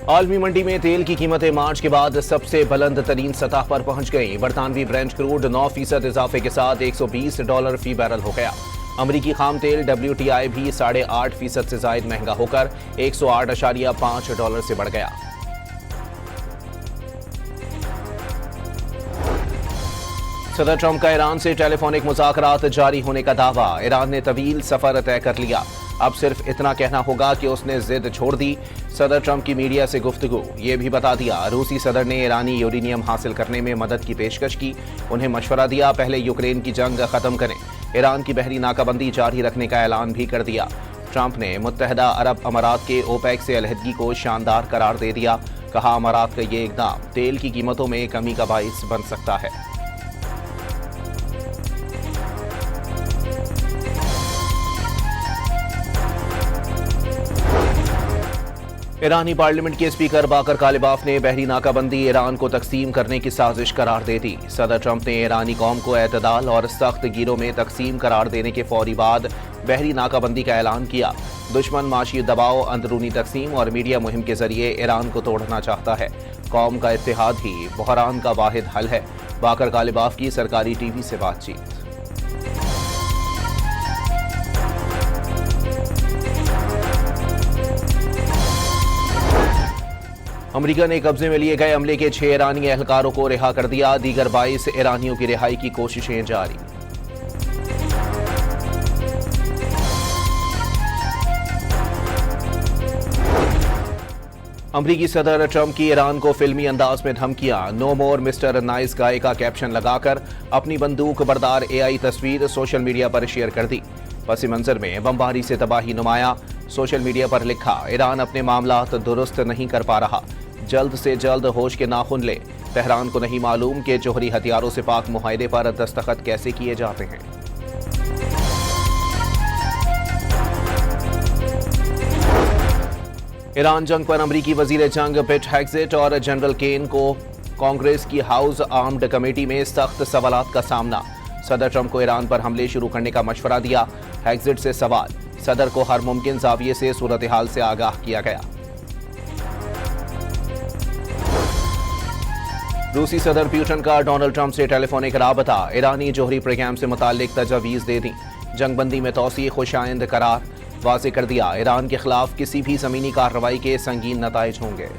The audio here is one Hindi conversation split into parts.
आलमी मंडी में तेल की कीमतें मार्च के बाद सबसे बुलंद तरीन सतह पर पहुंच गई। बरतानवी ब्रेंट क्रूड 9% इजाफे के साथ $120 फी बैरल हो गया। अमरीकी खाम तेल WTI भी 8.5% से जायद महंगा होकर $108.5 से बढ़ गया। सदर ट्रंप का ईरान से टेलीफोनिक मुज़ाकरात जारी होने का दावा। ईरान ने तवील सफर तय कर लिया, अब सिर्फ इतना कहना होगा कि उसने जिद छोड़ दी। सदर ट्रंप की मीडिया से गुफ्तगू, ये भी बता दिया रूसी सदर ने ईरानी यूरेनियम हासिल करने में मदद की पेशकश की। उन्हें मशवरा दिया पहले यूक्रेन की जंग खत्म करें। ईरान की बहरी नाकाबंदी जारी रखने का ऐलान भी कर दिया। ट्रंप ने मुत्तहदा अरब अमारात के ओपेक से अलहदगी को शानदार करार दे दिया। कहा अमारात का ये इकदाम तेल की कीमतों में कमी का बाइस बन सकता है। ईरानी पार्लियामेंट के स्पीकर बाकर कालिबाफ ने बहरी नाकाबंदी ईरान को तकसीम करने की साजिश करार दे दी। सदर ट्रंप ने ईरानी कौम को एतदाल और सख्त गिरों में तकसीम करार देने के फौरी बाद बहरी नाकाबंदी का ऐलान किया। दुश्मन माशी दबाव, अंदरूनी तकसीम और मीडिया मुहिम के जरिए ईरान को तोड़ना चाहता है। कौम का इत्तेहाद ही बहरान का वाहिद हल है। बाकर कालिबाफ की सरकारी टीवी से बातचीत। अमेरिका ने कब्जे में लिए गए हमले के 6 ईरानी एहलकारों को रिहा कर दिया। दीगर 22 ईरानियों की रिहाई की कोशिशें जारी। अमरीकी सदर ट्रंप की ईरान को फिल्मी अंदाज में धमकियां। नो मोर मिस्टर नाइस गाय का कैप्शन लगाकर अपनी बंदूक बरदार AI तस्वीर सोशल मीडिया पर शेयर कर दी। पसी मंजर में बमबारी से तबाही नुमाया। सोशल मीडिया पर लिखा, ईरान अपने मामलात दुरुस्त नहीं कर पा रहा, जल्द से जल्द होश के नाखुन ले। तेहरान को नहीं मालूम कि जोहरी हथियारों से पाक मुआहदे पर दस्तखत कैसे किए जाते हैं। ईरान जंग पर अमरीकी वजीर जंग पिट हेग्जेट और जनरल केन को कांग्रेस की हाउस आर्म्ड कमेटी में सख्त सवालात का सामना। सदर ट्रंप को ईरान पर हमले शुरू करने का मशवरा दिया। हेग्जेट से सवाल, सदर को हर मुमकिन जाविये से सूरत हाल से आगाह किया गया। रूसी सदर पुतिन का डोनाल्ड ट्रंप से टेलीफोनिक राबता। ईरानी जोहरी प्रोग्राम से मुताल्लिक तजावीज़ दे दी। जंगबंदी में तौसी खुशाइंद करार। वाज़ेह कर दिया, ईरान के खिलाफ किसी भी ज़मीनी कार्रवाई के संगीन नताइज होंगे।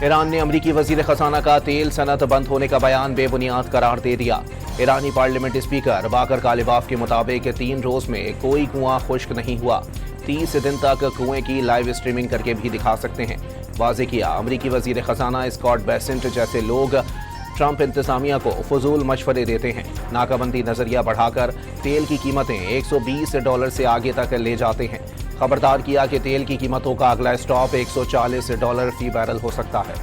ईरान ने अमरीकी वजीर खजाना का तेल सनत बंद होने का बयान बेबुनियाद करार दे दिया। ईरानी पार्लियामेंट स्पीकर बाकर कालिबाफ के मुताबिक 3 रोज में कोई कुआं खुश्क नहीं हुआ। 30 दिन तक कुएं की लाइव स्ट्रीमिंग करके भी दिखा सकते हैं। वाज़ेह किया, अमरीकी वजीर खजाना स्कॉट बेसेंट जैसे लोग ट्रंप इंतजामिया को फजूल मशवरे देते हैं। नाकाबंदी नजरिया बढ़ाकर तेल की कीमतें $120 से आगे तक ले जाते हैं। खबरदार किया कि तेल की कीमतों का अगला स्टॉप $140 फी बैरल हो सकता है।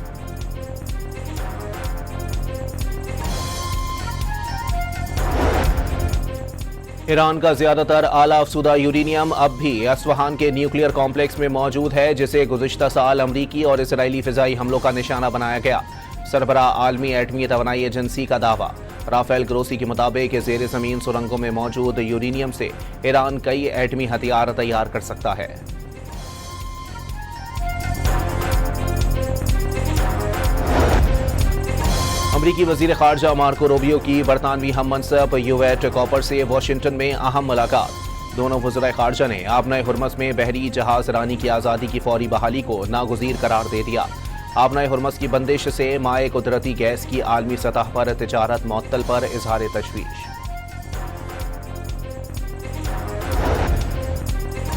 ईरान का ज्यादातर आला अफसूदा यूरेनियम अब भी अस्फहान के न्यूक्लियर कॉम्प्लेक्स में मौजूद है, जिसे गुज़िश्ता साल अमरीकी और इसराइली फिजाई हमलों का निशाना बनाया गया। सरबराह आलमी एटमी तवानाई एजेंसी का दावा। राफेल ग्रोसी के मुताबिक ज़ेर ज़मीन सुरंगों में मौजूद यूरेनियम से ईरान कई एटमी हथियार तैयार कर सकता है। अमरीकी वजीर खारजा मार्को रूबियो की बरतानवी हम मनसब यूवेट कॉपर से वाशिंगटन में अहम मुलाकात। दोनों वज़राए खारजा ने आबनाए हुर्मस में बहरी जहाज रानी की आज़ादी की फौरी बहाली को नागुज़ीर करार दे दिया। आबनाए हुर्मस की बंदिश से माए कुदरती गैस की आलमी सतह पर तिजारत मुअत्तल पर इजहार तशवीश।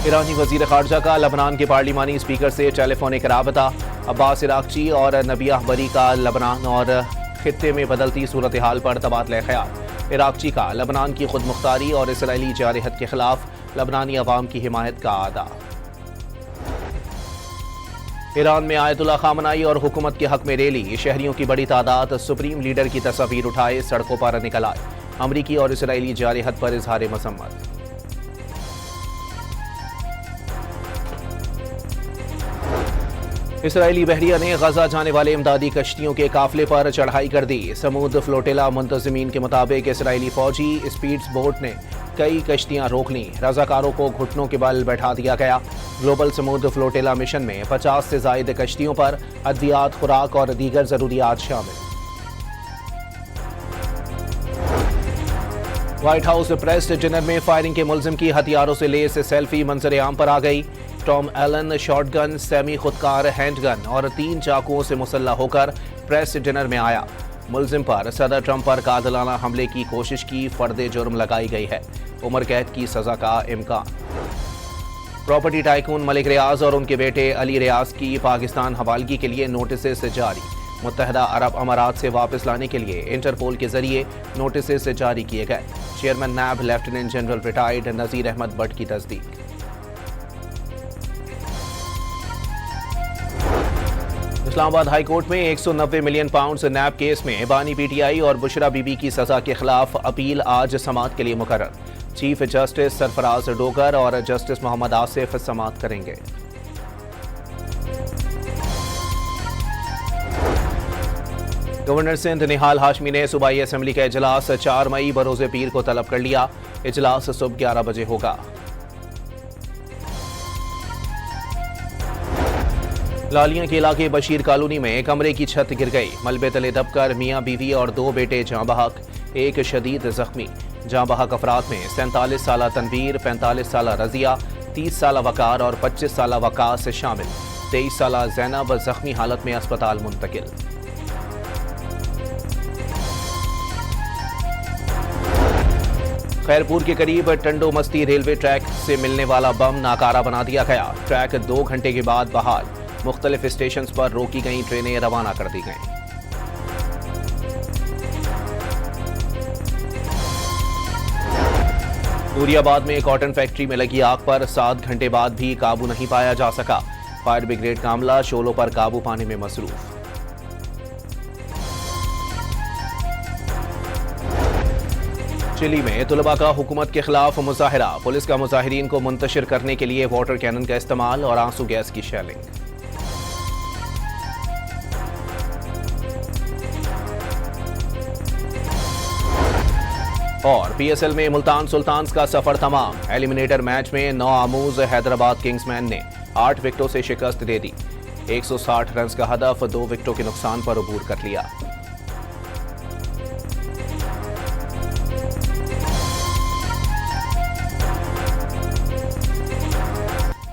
ईरानी वजीर खारजा का लबनान के पार्लिमानी स्पीकर से टेलीफोनिक राबता। अब्बास इराक़ची और नबियाह बरी का लबनान और खित्ते में बदलती सूरत हाल पर तबादला ख्याल। इराक़ची का लबनान की खुद मुख्तारी और इसराइली जारहत के खिलाफ लबनानी अवाम की हिमायत का आदा। ईरान में आयतुल्लाह खामनाई और हुकूमत के हक में रैली। शहरियों की बड़ी तादाद सुप्रीम लीडर की तस्वीर उठाए सड़कों पर निकल आए। अमरीकी और इसराइली जारहत पर इजहार मसम्मत। इसराइली बहरिया ने गजा जाने वाले इमदादी कश्तियों के काफिले पर चढ़ाई कर दी। समूद फ्लोटिला मुंतजिमीन के मुताबिक इसराइली फौजी स्पीड बोट ने कई कश्तियां रोक लीं। रजाकारों को घुटनों के बल बैठा दिया गया। ग्लोबल समुद्र फ्लोटेला मिशन में 50 से जायद कश्तियों पर अद्वियात, खुराक और दीगर जरूरियात शामिल। व्हाइट हाउस प्रेस डिनर में फायरिंग के मुलजिम की हथियारों से लेस सेल्फी मंजर आम पर आ गई। टॉम एलन शॉटगन, सेमी खुदकार हैंडगन और 3 चाकुओं से मुसल्ला होकर प्रेस डिनर में आया। मुलजिम पर सदर ट्रंप पर कातिलाना हमले की कोशिश की फर्द जुर्म लगाई गई है। उम्र कैद की सजा का इम्कान। प्रॉपर्टी टाइकून मलिक रियाज और उनके बेटे अली रियाज की पाकिस्तान हवालगी के लिए नोटिस जारी। मुत्तहदा अरब अमारात से वापस लाने के लिए इंटरपोल के जरिए नोटिस जारी किए गए। चेयरमैन नैब lieutenant general retired Nazir Ahmad Bhatt की तस्दीक। इस्लामाबाद हाई कोर्ट में 190 मिलियन पाउंड नैब केस में बानी पीटीआई और बुशरा बीबी की सजा के खिलाफ अपील आज समाअत के लिए मुकर्रर। चीफ जस्टिस सरफराज डोगर और जस्टिस मोहम्मद आसिफ समाअत करेंगे। गवर्नर सिंध निहाल हाशमी ने सूबाई असेंबली का इजलास 4 मई बरोज़े पीर को तलब कर लिया। इजलास सुबह 11 बजे होगा। लालियां के इलाके बशीर कॉलोनी में कमरे की छत गिर गई। मलबे तले दबकर मियां बीवी और 2 बेटे जाँ बहक, एक शदीद जख्मी। जाँ बहक अफराद में 47 साला तनवीर, 45 साला रजिया, 30 साला वकार और 25 साला वकास शामिल। 23 साला जैनब जख्मी हालत में अस्पताल मुंतकिल। खैरपुर के करीब टंडो मस्ती रेलवे ट्रैक से मिलने वाला बम नाकारा बना दिया गया। ट्रैक 2 घंटे के बाद बहाल। मुख्तलिफ स्टेशन पर रोकी गई ट्रेनें रवाना कर दी गईं। नूरियाबाद में कॉटन फैक्ट्री में लगी आग पर 7 घंटे बाद भी काबू नहीं पाया जा सका। फायर ब्रिगेड का अमला शोलों पर काबू पाने में मसरूफ। चिली में तुलबा का हुकूमत के खिलाफ मुजाहिरा। पुलिस का मुजाहिरीन को मुंतशिर करने के लिए वाटर कैनन का इस्तेमाल और आंसू गैस की शेलिंग। और पीएसएल में मुल्तान सुल्तान्स का सफर तमाम। एलिमिनेटर मैच में नौआमूज हैदराबाद किंग्समैन ने 8 विकेटों से शिकस्त दे दी। 160 रन का हदफ 2 विकेटों के नुकसान पर अबूर कर लिया।